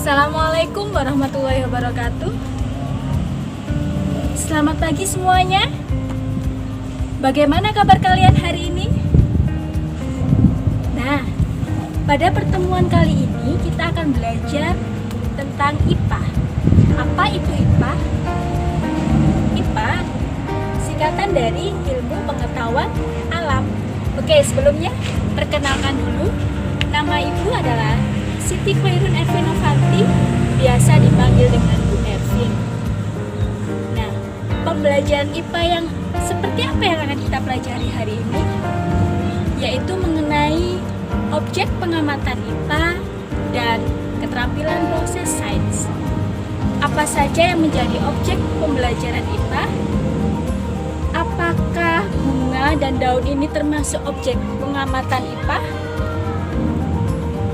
Assalamualaikum warahmatullahi wabarakatuh. Selamat pagi semuanya. Bagaimana kabar kalian hari ini? Nah, pada pertemuan kali ini kita akan belajar tentang IPA. Apa itu IPA? IPA singkatan dari Ilmu Pengetahuan Alam. Oke, sebelumnya perkenalkan dulu. Nama ibu adalah Siti Khairun Ervin Novanti, biasa dipanggil dengan Bu Ervin. Nah, pembelajaran IPA yang seperti apa yang akan kita pelajari hari ini? Yaitu mengenai objek pengamatan IPA dan keterampilan proses sains. Apa saja yang menjadi objek pembelajaran IPA? Apakah bunga dan daun ini termasuk objek pengamatan IPA?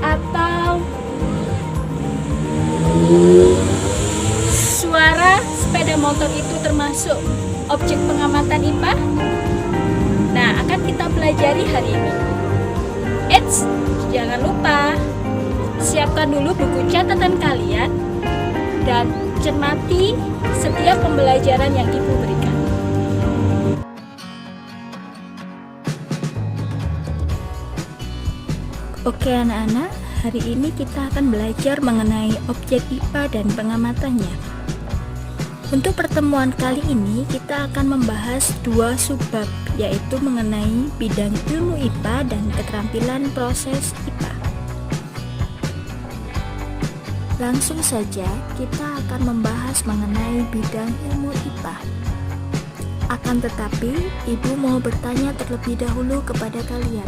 Atau suara sepeda motor itu termasuk objek pengamatan IPA? Nah, akan kita pelajari hari ini. Eits, jangan lupa siapkan dulu buku catatan kalian dan cermati setiap pembelajaran yang ibu berikan. Oke anak-anak, hari ini kita akan belajar mengenai objek IPA dan pengamatannya. Untuk pertemuan kali ini kita akan membahas dua subbab, yaitu mengenai bidang ilmu IPA dan keterampilan proses IPA. Langsung saja kita akan membahas mengenai bidang ilmu IPA. Akan tetapi, ibu mau bertanya terlebih dahulu kepada kalian.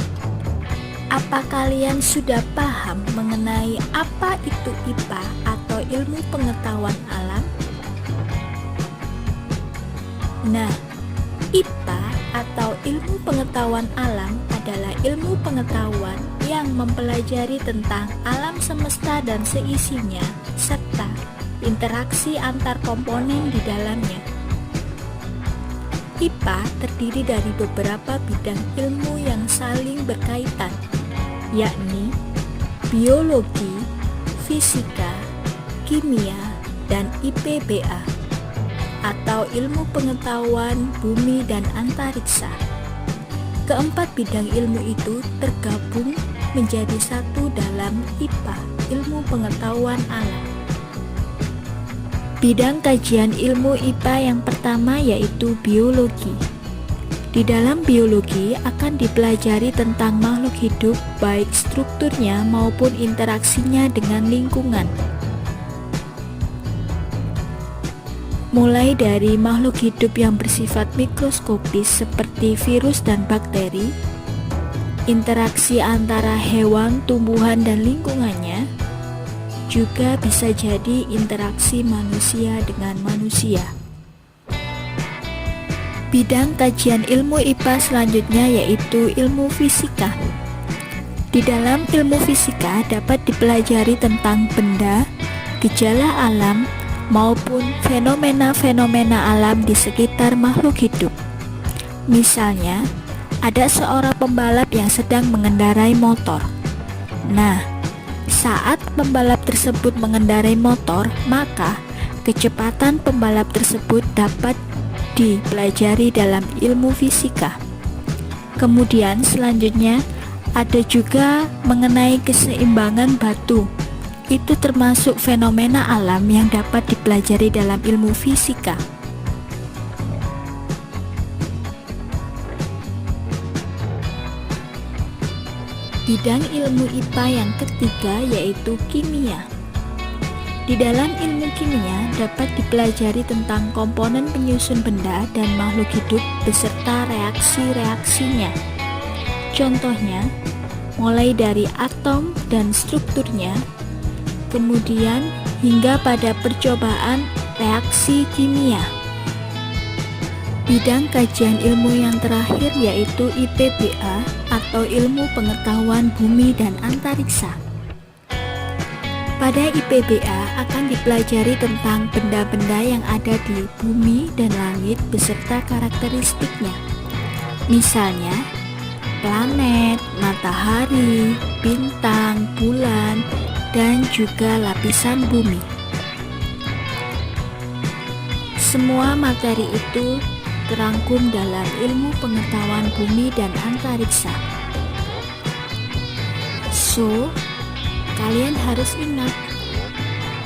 Apa kalian sudah paham mengenai apa itu IPA atau ilmu pengetahuan alam? Nah, IPA atau ilmu pengetahuan alam adalah ilmu pengetahuan yang mempelajari tentang alam semesta dan seisinya, serta interaksi antar komponen di dalamnya. IPA terdiri dari beberapa bidang ilmu yang saling berkaitan, yakni biologi, fisika, kimia, dan IPBA atau ilmu pengetahuan bumi dan antariksa. Keempat bidang ilmu itu tergabung menjadi satu dalam IPA, ilmu pengetahuan alam. Bidang kajian ilmu IPA yang pertama yaitu biologi. Di dalam biologi akan dipelajari tentang makhluk hidup, baik strukturnya maupun interaksinya dengan lingkungan. Mulai dari makhluk hidup yang bersifat mikroskopis seperti virus dan bakteri, interaksi antara hewan, tumbuhan, dan lingkungannya, juga bisa jadi interaksi manusia dengan manusia. Bidang kajian ilmu IPA selanjutnya yaitu ilmu fisika. Di dalam ilmu fisika dapat dipelajari tentang benda, gejala alam, maupun fenomena-fenomena alam di sekitar makhluk hidup. Misalnya, ada seorang pembalap yang sedang mengendarai motor. Nah, saat pembalap tersebut mengendarai motor, maka kecepatan pembalap tersebut dapat dipelajari dalam ilmu fisika. Kemudian selanjutnya ada juga mengenai keseimbangan batu. Itu termasuk fenomena alam yang dapat dipelajari dalam ilmu fisika. Bidang ilmu IPA yang ketiga yaitu kimia. Di dalam ilmu kimia dapat dipelajari tentang komponen penyusun benda dan makhluk hidup beserta reaksi-reaksinya. Contohnya, mulai dari atom dan strukturnya, kemudian hingga pada percobaan reaksi kimia. Bidang kajian ilmu yang terakhir yaitu IPBA atau ilmu pengetahuan bumi dan antariksa. Pada IPBA akan dipelajari tentang benda-benda yang ada di bumi dan langit beserta karakteristiknya. Misalnya, planet, matahari, bintang, bulan, dan juga lapisan bumi. Semua materi itu terangkum dalam ilmu pengetahuan bumi dan antariksa. So, kalian harus ingat,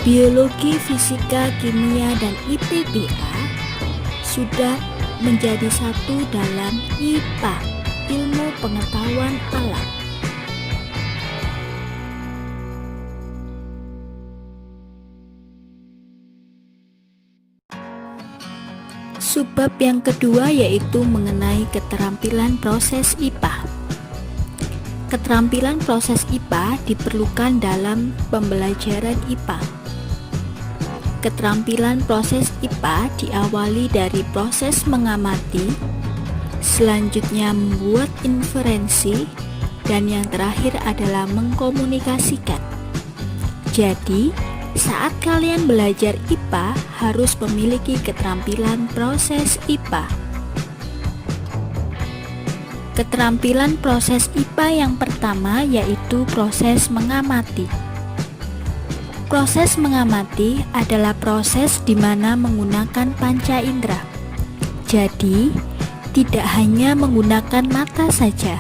biologi, fisika, kimia, dan IPBA sudah menjadi satu dalam IPA, ilmu pengetahuan alam. Subbab yang kedua yaitu mengenai keterampilan proses IPA. Keterampilan proses IPA diperlukan dalam pembelajaran IPA. Keterampilan proses IPA diawali dari proses mengamati, selanjutnya membuat inferensi, dan yang terakhir adalah mengkomunikasikan. Jadi, saat kalian belajar IPA harus memiliki keterampilan proses IPA. Keterampilan proses IPA yang pertama yaitu proses mengamati. Proses mengamati adalah proses di mana menggunakan panca indera. Jadi, tidak hanya menggunakan mata saja,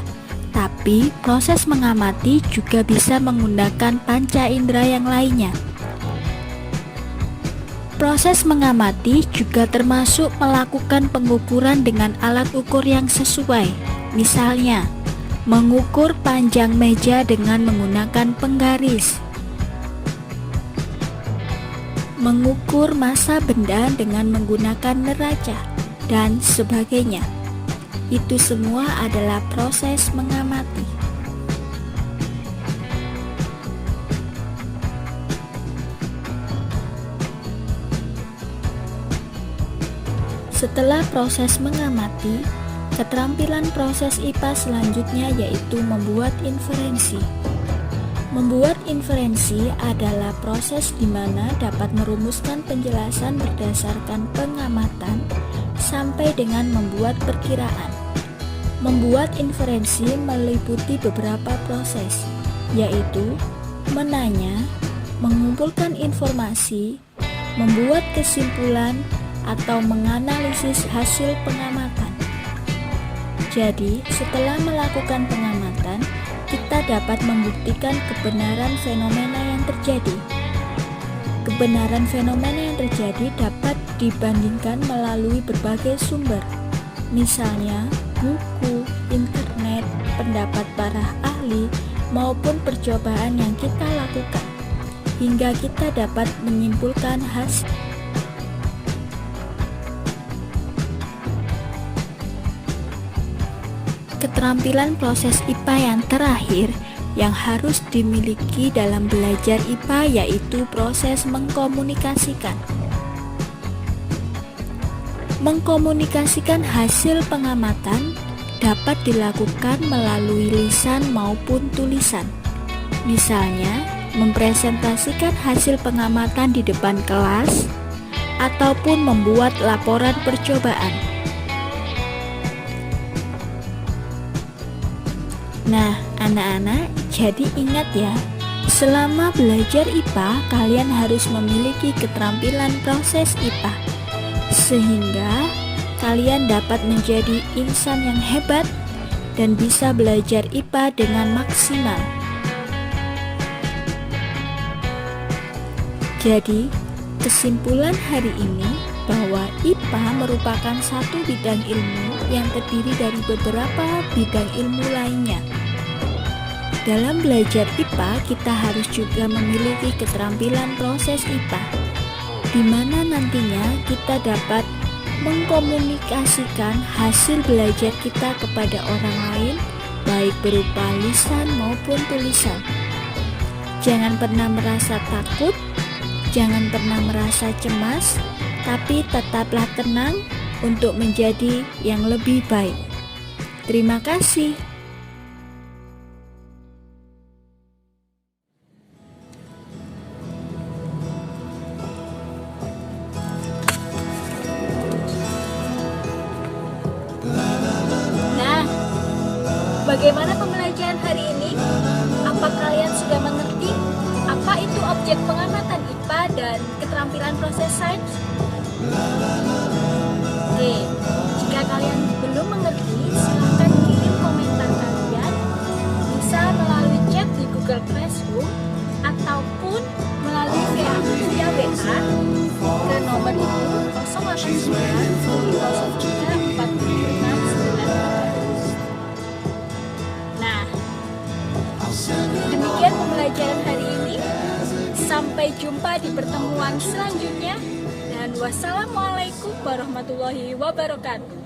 tapi proses mengamati juga bisa menggunakan panca indera yang lainnya. Proses mengamati juga termasuk melakukan pengukuran dengan alat ukur yang sesuai. Misalnya, mengukur panjang meja dengan menggunakan penggaris, mengukur massa benda dengan menggunakan neraca, dan sebagainya. Itu semua adalah proses mengamati. Setelah proses mengamati, keterampilan proses IPA selanjutnya yaitu membuat inferensi. Membuat inferensi adalah proses di mana dapat merumuskan penjelasan berdasarkan pengamatan sampai dengan membuat perkiraan. Membuat inferensi meliputi beberapa proses, yaitu menanya, mengumpulkan informasi, membuat kesimpulan, atau menganalisis hasil pengamatan. Jadi, setelah melakukan pengamatan, kita dapat membuktikan kebenaran fenomena yang terjadi. Kebenaran fenomena yang terjadi dapat dibandingkan melalui berbagai sumber, misalnya buku, internet, pendapat para ahli, maupun percobaan yang kita lakukan, hingga kita dapat menyimpulkan hasil. Keterampilan proses IPA yang terakhir yang harus dimiliki dalam belajar IPA yaitu proses mengkomunikasikan. Mengkomunikasikan hasil pengamatan dapat dilakukan melalui lisan maupun tulisan. Misalnya, mempresentasikan hasil pengamatan di depan kelas ataupun membuat laporan percobaan. Nah, anak-anak, jadi ingat ya, selama belajar IPA, kalian harus memiliki keterampilan proses IPA, sehingga kalian dapat menjadi insan yang hebat dan bisa belajar IPA dengan maksimal. Jadi, kesimpulan hari ini bahwa IPA merupakan satu bidang ilmu yang terdiri dari beberapa bidang ilmu lainnya. Dalam belajar IPA, kita harus juga memiliki keterampilan proses IPA, di mana nantinya kita dapat mengkomunikasikan hasil belajar kita kepada orang lain, baik berupa lisan maupun tulisan. Jangan pernah merasa takut, jangan pernah merasa cemas, tapi tetaplah tenang untuk menjadi yang lebih baik. Terima kasih. Nah, bagaimana pembelajaran hari ini? Apa kalian sudah mengerti apa itu subjek pengamatan IPA dan keterampilan proses sains? Oke, jika kalian belum mengerti, silahkan kirim komentar kalian, bisa melalui chat di Google Classroom ataupun melalui via WA ke nomor itu 089 Nah, demikian pembelajaran hari ini. Sampai jumpa di pertemuan selanjutnya dan wassalamualaikum warahmatullahi wabarakatuh.